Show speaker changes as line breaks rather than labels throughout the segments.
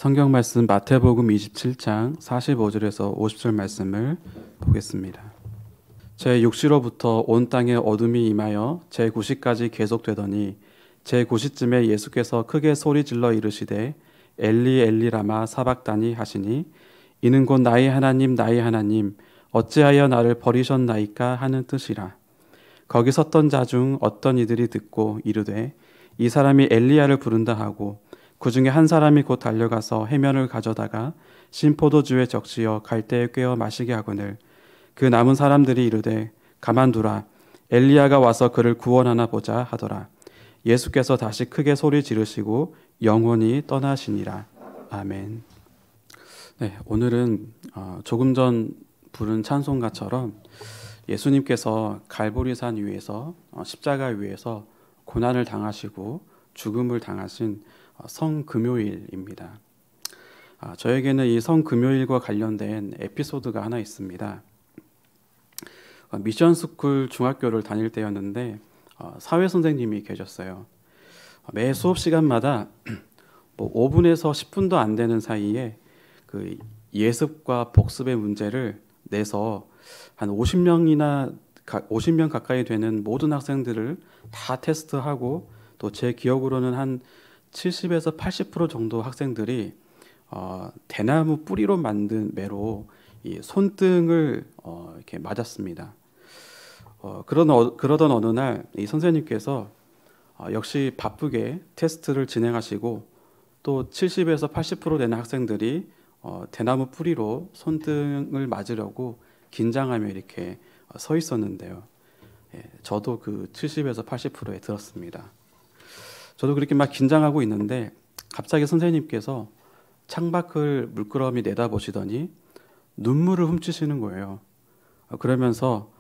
성경 말씀 마태복음 27장 45절에서 50절 말씀을 보겠습니다. 제6시로부터 온 땅에 어둠이 임하여 제9시까지 계속되더니 제9시쯤에 예수께서 크게 소리질러 이르시되 엘리 엘리 라마 사박다니 하시니 이는 곧 나의 하나님 나의 하나님 어찌하여 나를 버리셨나이까 하는 뜻이라. 거기 섰던 자 중 어떤 이들이 듣고 이르되 이 사람이 엘리야를 부른다 하고 그 중에 한 사람이 곧 달려가서 해면을 가져다가 신포도주에 적시어 갈대에 꿰어 마시게 하거늘 그 남은 사람들이 이르되 가만두라 엘리야가 와서 그를 구원하나 보자 하더라. 예수께서 다시 크게 소리 지르시고 영원히 떠나시니라. 아멘. 네, 오늘은 조금 전 부른 찬송가처럼 예수님께서 갈보리산 위에서 십자가 위에서 고난을 당하시고 죽음을 당하신 성금요일입니다. 저에게는 이 성금요일과 관련된 에피소드가 하나 있습니다. 미션스쿨 중학교를 다닐 때였는데 사회 선생님이 계셨어요. 매 수업 시간마다 5분에서 10분도 안 되는 사이에 그 예습과 복습의 문제를 내서 한 50명 가까이 되는 모든 학생들을 다 테스트하고 또 제 기억으로는 한 70에서 80% 정도 학생들이 대나무 뿌리로 만든 매로 이 손등을 이렇게 맞았습니다. 그러던 어느 날 이 선생님께서 역시 바쁘게 테스트를 진행하시고 또 70에서 80% 되는 학생들이 대나무 뿌리로 손등을 맞으려고 긴장하며 이렇게 서 있었는데요. 저도 그 70에서 80%에 들었습니다. 저도 그렇게 막 긴장하고 있는데 갑자기 선생님께서 창밖을 물끄러미 내다보시더니 눈물을 훔치시는 거예요. 그러면서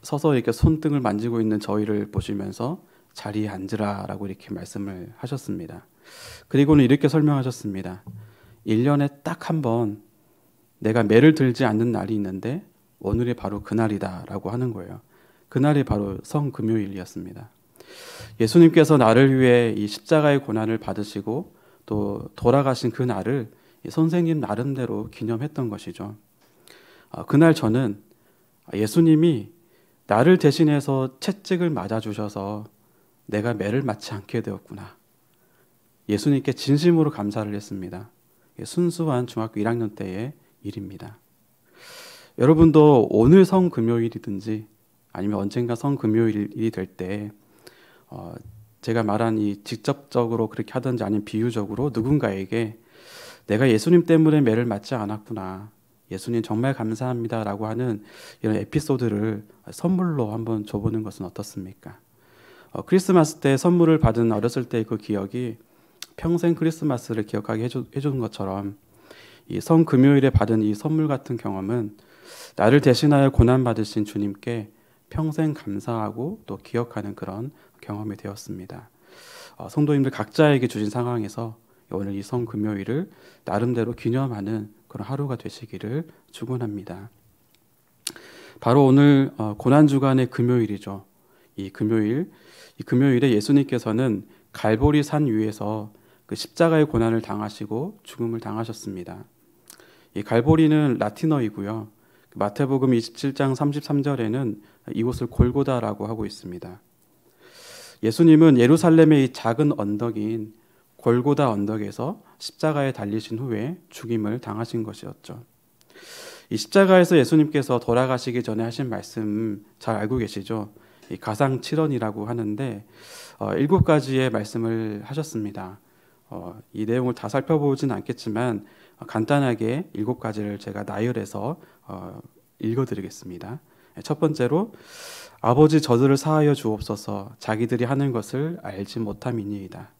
서서 이렇게 손등을 만지고 있는 저희를 보시면서 자리에 앉으라라고 이렇게 말씀을 하셨습니다. 그리고는 이렇게 설명하셨습니다. 1년에 딱 한 번 내가 매를 들지 않는 날이 있는데 오늘이 바로 그날이다라고 하는 거예요. 그날이 바로 성금요일이었습니다. 예수님께서 나를 위해 이 십자가의 고난을 받으시고 또 돌아가신 그 날을 선생님 나름대로 기념했던 것이죠. 그날 저는 예수님이 나를 대신해서 채찍을 맞아주셔서 내가 매를 맞지 않게 되었구나. 예수님께 진심으로 감사를 했습니다. 순수한 중학교 1학년 때의 일입니다. 여러분도 오늘 성금요일이든지 아니면 언젠가 성금요일이 될 때 제가 말한 이 직접적으로 그렇게 하든지 아니면 비유적으로 누군가에게 내가 예수님 때문에 매를 맞지 않았구나. 예수님 정말 감사합니다 라고 하는 이런 에피소드를 선물로 한번 줘보는 것은 어떻습니까? 크리스마스 때 선물을 받은 어렸을 때의 그 기억이 평생 크리스마스를 기억하게 해주는 것처럼 이 성금요일에 받은 이 선물 같은 경험은 나를 대신하여 고난받으신 주님께 평생 감사하고 또 기억하는 그런 경험이 되었습니다. 성도님들 각자에게 주신 상황에서 오늘 이 성금요일을 나름대로 기념하는 그런 하루가 되시기를 축원합니다. 바로 오늘 고난주간의 금요일이죠. 이 금요일에 예수님께서는 갈보리 산 위에서 그 십자가의 고난을 당하시고 죽음을 당하셨습니다. 이 갈보리는 라틴어이고요. 마태복음 27장 33절에는 이곳을 골고다라고 하고 있습니다. 예수님은 예루살렘의 이 작은 언덕인 골고다 언덕에서 십자가에 달리신 후에 죽임을 당하신 것이었죠. 이 십자가에서 예수님께서 돌아가시기 전에 하신 말씀 잘 알고 계시죠? 이 가상칠언이라고 하는데 7가지의 말씀을 하셨습니다. 이 내용을 다 살펴보진 않겠지만 간단하게 7가지를 제가 나열해서 읽어드리겠습니다. 첫 번째로 아버지 저들을 사하여 주옵소서 자기들이 하는 것을 알지 못함이니이다.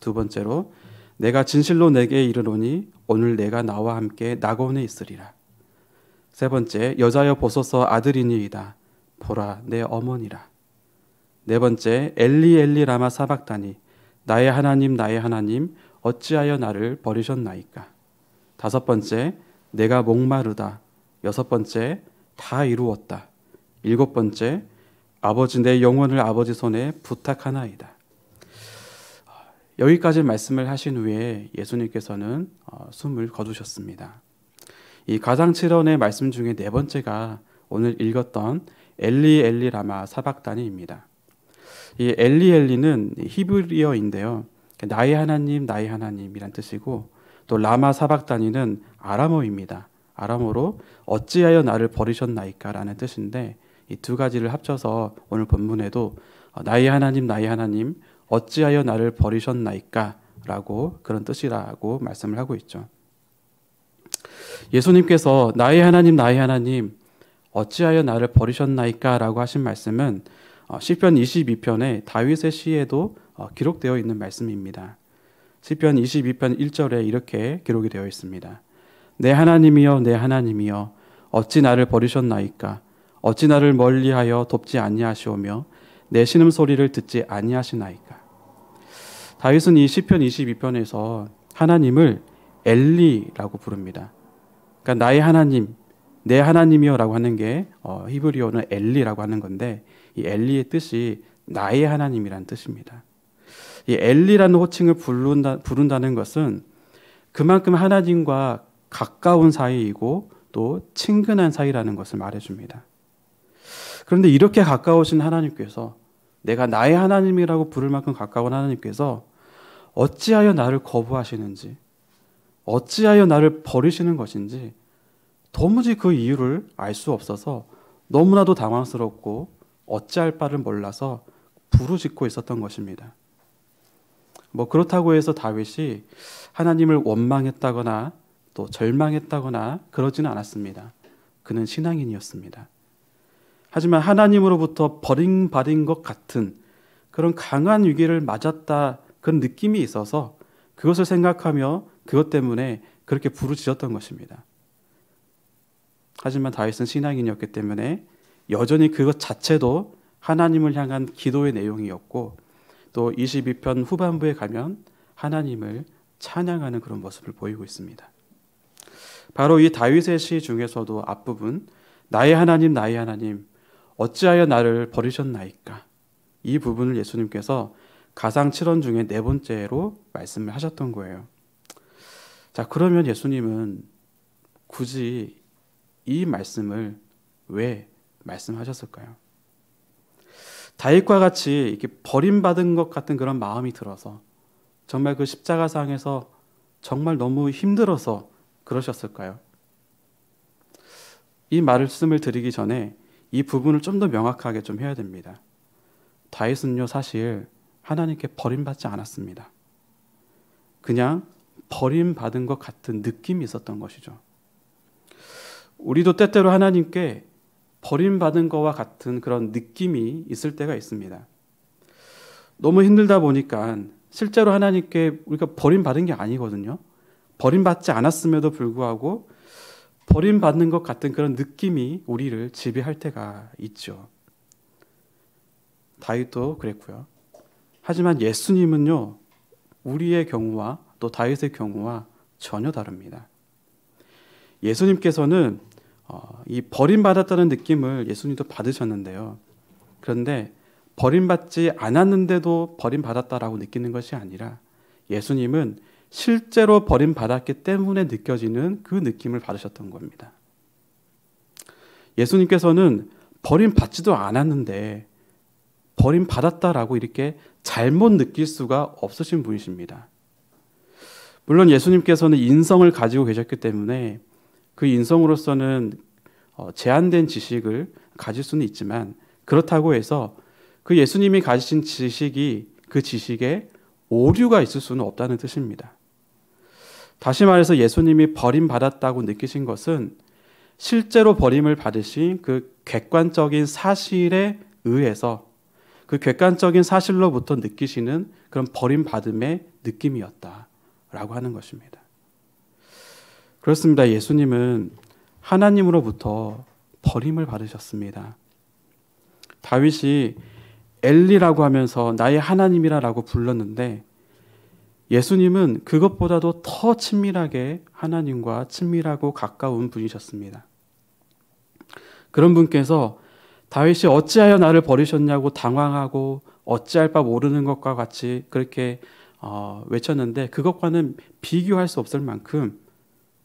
두 번째로 내가 진실로 내게 이르노니 오늘 내가 나와 함께 낙원에 있으리라. 세 번째 여자여 보소서 아들이니이다. 보라 내 어머니라. 네 번째 엘리 엘리 라마 사박다니 나의 하나님 어찌하여 나를 버리셨나이까. 다섯 번째 내가 목마르다. 여섯 번째 다 이루었다. 일곱 번째 아버지 내 영혼을 아버지 손에 부탁하나이다. 여기까지 말씀을 하신 후에 예수님께서는 숨을 거두셨습니다. 이 가상칠언의 말씀 중에 네 번째가 오늘 읽었던 엘리 엘리 라마 사박다니입니다. 이 엘리 엘리는 히브리어인데요. 나의 하나님 나의 하나님이란 뜻이고, 또 라마 사박다니는 아람어입니다. 아람어로 어찌하여 나를 버리셨나이까 라는 뜻인데, 이 두 가지를 합쳐서 오늘 본문에도 나의 하나님 어찌하여 나를 버리셨나이까 라고 그런 뜻이라고 말씀을 하고 있죠. 예수님께서 나의 하나님 어찌하여 나를 버리셨나이까 라고 하신 말씀은 시편 22편의 다윗의 시에도 기록되어 있는 말씀입니다. 시편 22편 1절에 이렇게 기록이 되어 있습니다. 내 하나님이여 내 하나님이여 어찌 나를 버리셨나이까 어찌 나를 멀리하여 돕지 아니하시오며 내 신음소리를 듣지 아니하시나이까. 다윗은 이 시편 22편에서 하나님을 엘리라고 부릅니다. 그러니까 나의 하나님, 내 하나님이여 라고 하는 게 히브리어는 엘리라고 하는 건데, 이 엘리의 뜻이 나의 하나님이라는 뜻입니다. 이 엘리라는 호칭을 부른다는 것은 그만큼 하나님과 가까운 사이이고 또 친근한 사이라는 것을 말해줍니다. 그런데 이렇게 가까우신 하나님께서, 내가 나의 하나님이라고 부를 만큼 가까운 하나님께서 어찌하여 나를 거부하시는지, 어찌하여 나를 버리시는 것인지 도무지 그 이유를 알 수 없어서 너무나도 당황스럽고 어찌할 바를 몰라서 부르짖고 있었던 것입니다. 그렇다고 해서 다윗이 하나님을 원망했다거나 또 절망했다거나 그러지는 않았습니다. 그는 신앙인이었습니다. 하지만 하나님으로부터 버림받은 것 같은 그런 강한 위기를 맞았다, 그런 느낌이 있어서 그것을 생각하며 그것 때문에 그렇게 부르짖었던 것입니다. 하지만 다윗은 신앙인이었기 때문에 여전히 그것 자체도 하나님을 향한 기도의 내용이었고, 또 22편 후반부에 가면 하나님을 찬양하는 그런 모습을 보이고 있습니다. 바로 이 다윗의 시 중에서도 앞부분 나의 하나님 어찌하여 나를 버리셨나이까, 이 부분을 예수님께서 가상 7원 중에 네 번째로 말씀을 하셨던 거예요. 자, 그러면 예수님은 굳이 이 말씀을 왜 말씀하셨을까요? 다윗과 같이 이렇게 버림받은 것 같은 그런 마음이 들어서, 정말 그 십자가상에서 정말 너무 힘들어서 그러셨을까요? 이 말씀을 드리기 전에 이 부분을 좀 더 명확하게 좀 해야 됩니다. 다윗은요, 사실 하나님께 버림받지 않았습니다. 그냥 버림받은 것 같은 느낌이 있었던 것이죠. 우리도 때때로 하나님께 버림받은 것과 같은 그런 느낌이 있을 때가 있습니다. 너무 힘들다 보니까 실제로 하나님께 우리가 버림받은 게 아니거든요. 버림받지 않았음에도 불구하고 버림받는 것 같은 그런 느낌이 우리를 지배할 때가 있죠. 다윗도 그랬고요. 하지만 예수님은요, 우리의 경우와 또 다윗의 경우와 전혀 다릅니다. 예수님께서는 이 버림받았다는 느낌을 예수님도 받으셨는데요. 그런데 버림받지 않았는데도 버림받았다라고 느끼는 것이 아니라 예수님은 실제로 버림받았기 때문에 느껴지는 그 느낌을 받으셨던 겁니다. 예수님께서는 버림받지도 않았는데 버림받았다라고 이렇게 잘못 느낄 수가 없으신 분이십니다. 물론 예수님께서는 인성을 가지고 계셨기 때문에 그 인성으로서는 제한된 지식을 가질 수는 있지만, 그렇다고 해서 그 예수님이 가지신 지식이 그 지식에 오류가 있을 수는 없다는 뜻입니다. 다시 말해서 예수님이 버림받았다고 느끼신 것은 실제로 버림을 받으신 그 객관적인 사실에 의해서, 그 객관적인 사실로부터 느끼시는 그런 버림받음의 느낌이었다라고 하는 것입니다. 그렇습니다. 예수님은 하나님으로부터 버림을 받으셨습니다. 다윗이 엘리라고 하면서 나의 하나님이라고 불렀는데, 예수님은 그것보다도 더 친밀하게 하나님과 친밀하고 가까운 분이셨습니다. 그런 분께서 다윗이 어찌하여 나를 버리셨냐고 당황하고 어찌할 바 모르는 것과 같이 그렇게 외쳤는데 그것과는 비교할 수 없을 만큼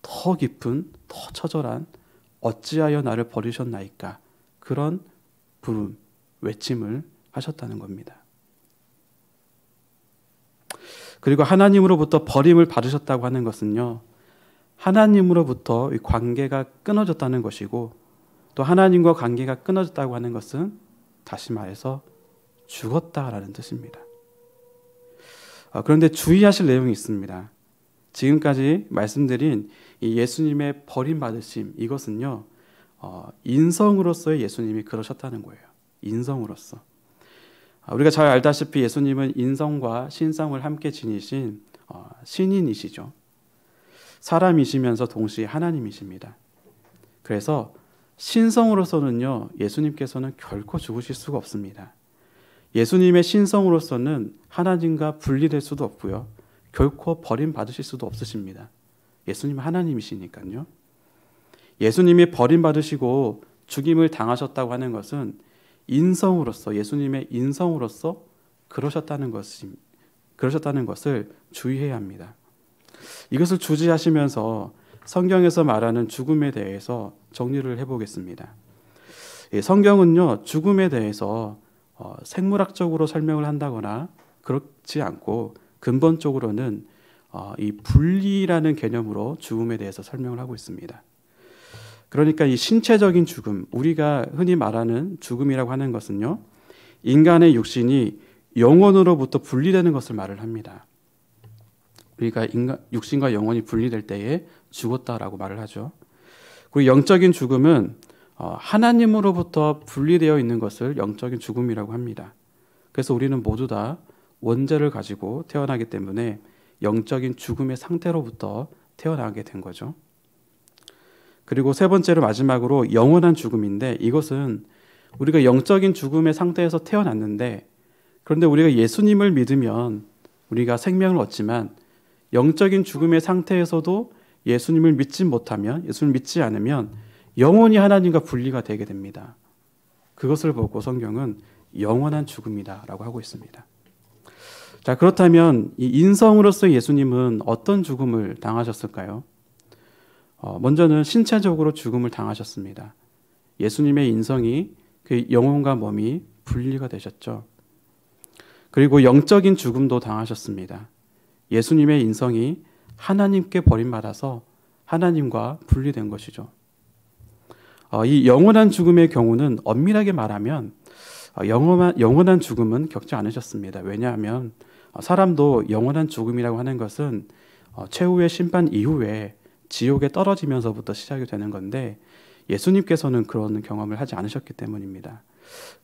더 깊은, 더 처절한 어찌하여 나를 버리셨나이까 그런 부름, 외침을 하셨다는 겁니다. 그리고 하나님으로부터 버림을 받으셨다고 하는 것은요, 하나님으로부터 이 관계가 끊어졌다는 것이고, 또 하나님과 관계가 끊어졌다고 하는 것은 다시 말해서 죽었다라는 뜻입니다. 그런데 주의하실 내용이 있습니다. 지금까지 말씀드린 이 예수님의 버림받으심, 이것은요, 인성으로서의 예수님이 그러셨다는 거예요. 인성으로서. 우리가 잘 알다시피 예수님은 인성과 신성을 함께 지니신 신인이시죠. 사람이시면서 동시에 하나님이십니다. 그래서 신성으로서는요, 예수님께서는 결코 죽으실 수가 없습니다. 예수님의 신성으로서는 하나님과 분리될 수도 없고요, 결코 버림받으실 수도 없으십니다. 예수님은 하나님이시니까요. 예수님이 버림받으시고 죽임을 당하셨다고 하는 것은 인성으로서, 예수님의 인성으로서 그러셨다는 것을 주의해야 합니다. 이것을 주지하시면서 성경에서 말하는 죽음에 대해서 정리를 해보겠습니다. 성경은요, 죽음에 대해서 생물학적으로 설명을 한다거나 그렇지 않고 근본적으로는 이 분리라는 개념으로 죽음에 대해서 설명을 하고 있습니다. 그러니까 이 신체적인 죽음, 우리가 흔히 말하는 죽음이라고 하는 것은요, 인간의 육신이 영혼으로부터 분리되는 것을 말을 합니다. 우리가 육신과 영혼이 분리될 때에 죽었다라고 말을 하죠. 그리고 영적인 죽음은 하나님으로부터 분리되어 있는 것을 영적인 죽음이라고 합니다. 그래서 우리는 모두 다 원죄를 가지고 태어나기 때문에 영적인 죽음의 상태로부터 태어나게 된 거죠. 그리고 세 번째로 마지막으로 영원한 죽음인데, 이것은 우리가 영적인 죽음의 상태에서 태어났는데, 그런데 우리가 예수님을 믿으면 우리가 생명을 얻지만 영적인 죽음의 상태에서도 예수님을 믿지 못하면, 예수님을 믿지 않으면 영원히 하나님과 분리가 되게 됩니다. 그것을 보고 성경은 영원한 죽음이다라고 하고 있습니다. 자, 그렇다면 이 인성으로서 예수님은 어떤 죽음을 당하셨을까요? 먼저는 신체적으로 죽음을 당하셨습니다. 예수님의 인성이 그 영혼과 몸이 분리가 되셨죠. 그리고 영적인 죽음도 당하셨습니다. 예수님의 인성이 하나님께 버림받아서 하나님과 분리된 것이죠. 이 영원한 죽음의 경우는 엄밀하게 말하면 영원한 죽음은 겪지 않으셨습니다. 왜냐하면 사람도 영원한 죽음이라고 하는 것은 최후의 심판 이후에 지옥에 떨어지면서부터 시작이 되는 건데, 예수님께서는 그런 경험을 하지 않으셨기 때문입니다.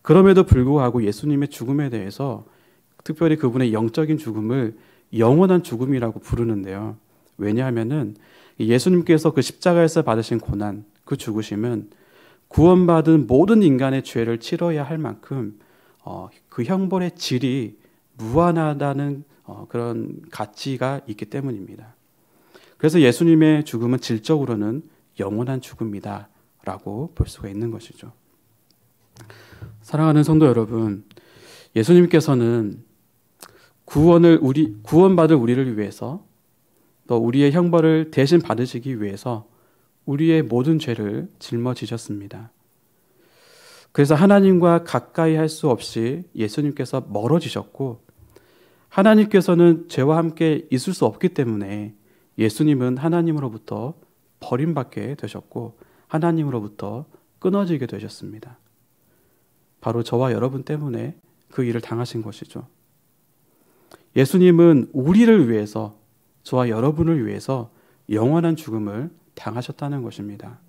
그럼에도 불구하고 예수님의 죽음에 대해서, 특별히 그분의 영적인 죽음을 영원한 죽음이라고 부르는데요. 왜냐하면은 예수님께서 그 십자가에서 받으신 고난, 그 죽으심은 구원받은 모든 인간의 죄를 치러야 할 만큼 그 형벌의 질이 무한하다는 그런 가치가 있기 때문입니다. 그래서 예수님의 죽음은 질적으로는 영원한 죽음이다 라고 볼 수가 있는 것이죠. 사랑하는 성도 여러분, 예수님께서는 구원받을 우리를 위해서, 또 우리의 형벌을 대신 받으시기 위해서 우리의 모든 죄를 짊어지셨습니다. 그래서 하나님과 가까이 할 수 없이 예수님께서 멀어지셨고, 하나님께서는 죄와 함께 있을 수 없기 때문에 예수님은 하나님으로부터 버림받게 되셨고 하나님으로부터 끊어지게 되셨습니다. 바로 저와 여러분 때문에 그 일을 당하신 것이죠. 예수님은 우리를 위해서, 저와 여러분을 위해서 영원한 죽음을 당하셨다는 것입니다.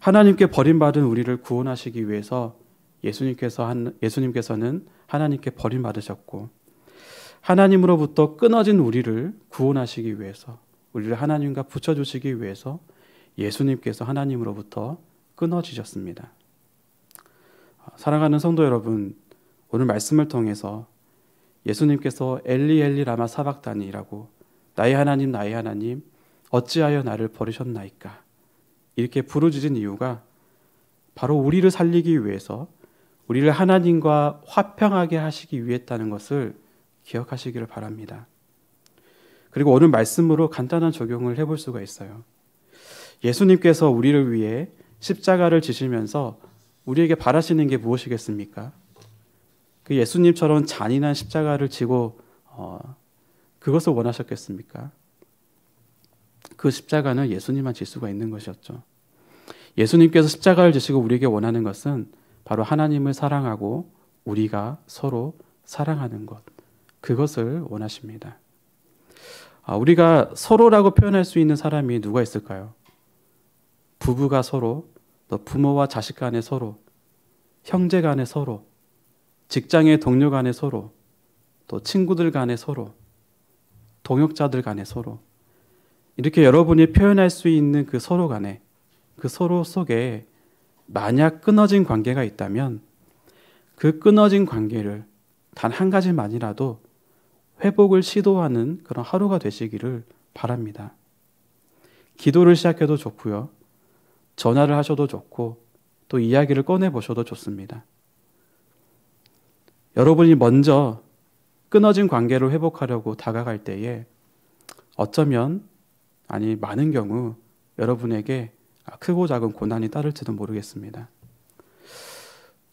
하나님께 버림받은 우리를 구원하시기 위해서 예수님께서는 하나님께 버림받으셨고, 하나님으로부터 끊어진 우리를 구원하시기 위해서, 우리를 하나님과 붙여주시기 위해서 예수님께서 하나님으로부터 끊어지셨습니다. 사랑하는 성도 여러분, 오늘 말씀을 통해서 예수님께서 엘리 엘리 라마 사박다니라고, 나의 하나님 나의 하나님 어찌하여 나를 버리셨나이까, 이렇게 부르짖은 이유가 바로 우리를 살리기 위해서, 우리를 하나님과 화평하게 하시기 위했다는 것을 기억하시기를 바랍니다. 그리고 오늘 말씀으로 간단한 적용을 해볼 수가 있어요. 예수님께서 우리를 위해 십자가를 지시면서 우리에게 바라시는 게 무엇이겠습니까? 그 예수님처럼 잔인한 십자가를 지고 그것을 원하셨겠습니까? 그 십자가는 예수님만 질 수가 있는 것이었죠. 예수님께서 십자가를 지시고 우리에게 원하는 것은 바로 하나님을 사랑하고 우리가 서로 사랑하는 것, 그것을 원하십니다. 우리가 서로라고 표현할 수 있는 사람이 누가 있을까요? 부부가 서로, 또 부모와 자식 간에 서로, 형제 간에 서로, 직장의 동료 간에 서로, 또 친구들 간에 서로, 동역자들 간에 서로, 이렇게 여러분이 표현할 수 있는 그 서로 간에, 그 서로 속에 만약 끊어진 관계가 있다면 그 끊어진 관계를 단 한 가지만이라도 회복을 시도하는 그런 하루가 되시기를 바랍니다. 기도를 시작해도 좋고요. 전화를 하셔도 좋고 또 이야기를 꺼내보셔도 좋습니다. 여러분이 먼저 끊어진 관계를 회복하려고 다가갈 때에 어쩌면 많은 경우 여러분에게 크고 작은 고난이 따를지도 모르겠습니다.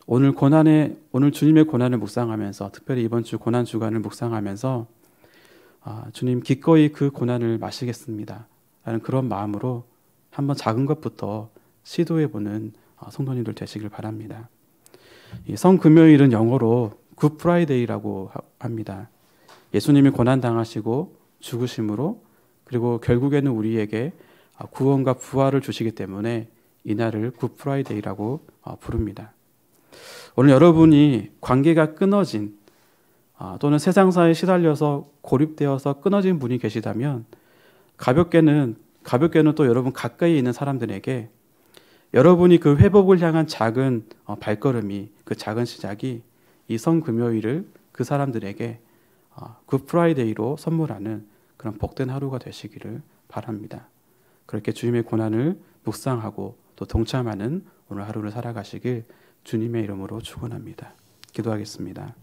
오늘 주님의 고난을 묵상하면서, 특별히 이번 주 고난 주간을 묵상하면서 주님 기꺼이 그 고난을 마시겠습니다 라는 그런 마음으로 한번 작은 것부터 시도해보는 성도님들 되시길 바랍니다. 이 성금요일은 영어로 굿 프라이데이라고 합니다. 예수님이 고난당하시고 죽으심으로, 그리고 결국에는 우리에게 구원과 부활을 주시기 때문에 이날을 굿 프라이데이라고 부릅니다. 오늘 여러분이 관계가 끊어진 또는 세상사에 시달려서 고립되어서 끊어진 분이 계시다면 가볍게는 또 여러분 가까이 있는 사람들에게 여러분이 그 회복을 향한 작은 발걸음이, 그 작은 시작이 이 성금요일을 그 사람들에게 굿 프라이데이로 선물하는 그런 복된 하루가 되시기를 바랍니다. 그렇게 주님의 고난을 묵상하고 또 동참하는 오늘 하루를 살아가시길 주님의 이름으로 축원합니다. 기도하겠습니다.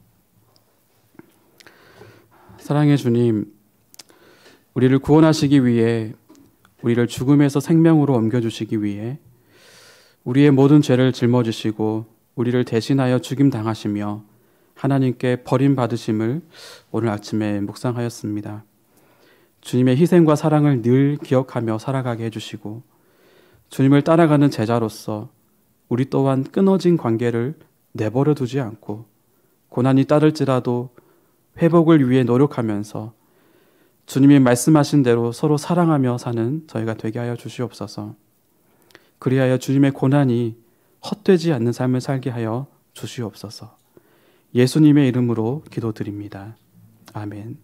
사랑의 주님, 우리를 구원하시기 위해, 우리를 죽음에서 생명으로 옮겨주시기 위해 우리의 모든 죄를 짊어지시고 우리를 대신하여 죽임당하시며 하나님께 버림받으심을 오늘 아침에 묵상하였습니다. 주님의 희생과 사랑을 늘 기억하며 살아가게 해주시고 주님을 따라가는 제자로서 우리 또한 끊어진 관계를 내버려 두지 않고 고난이 따를지라도 회복을 위해 노력하면서 주님이 말씀하신 대로 서로 사랑하며 사는 저희가 되게 하여 주시옵소서. 그리하여 주님의 고난이 헛되지 않는 삶을 살게 하여 주시옵소서. 예수님의 이름으로 기도드립니다. 아멘.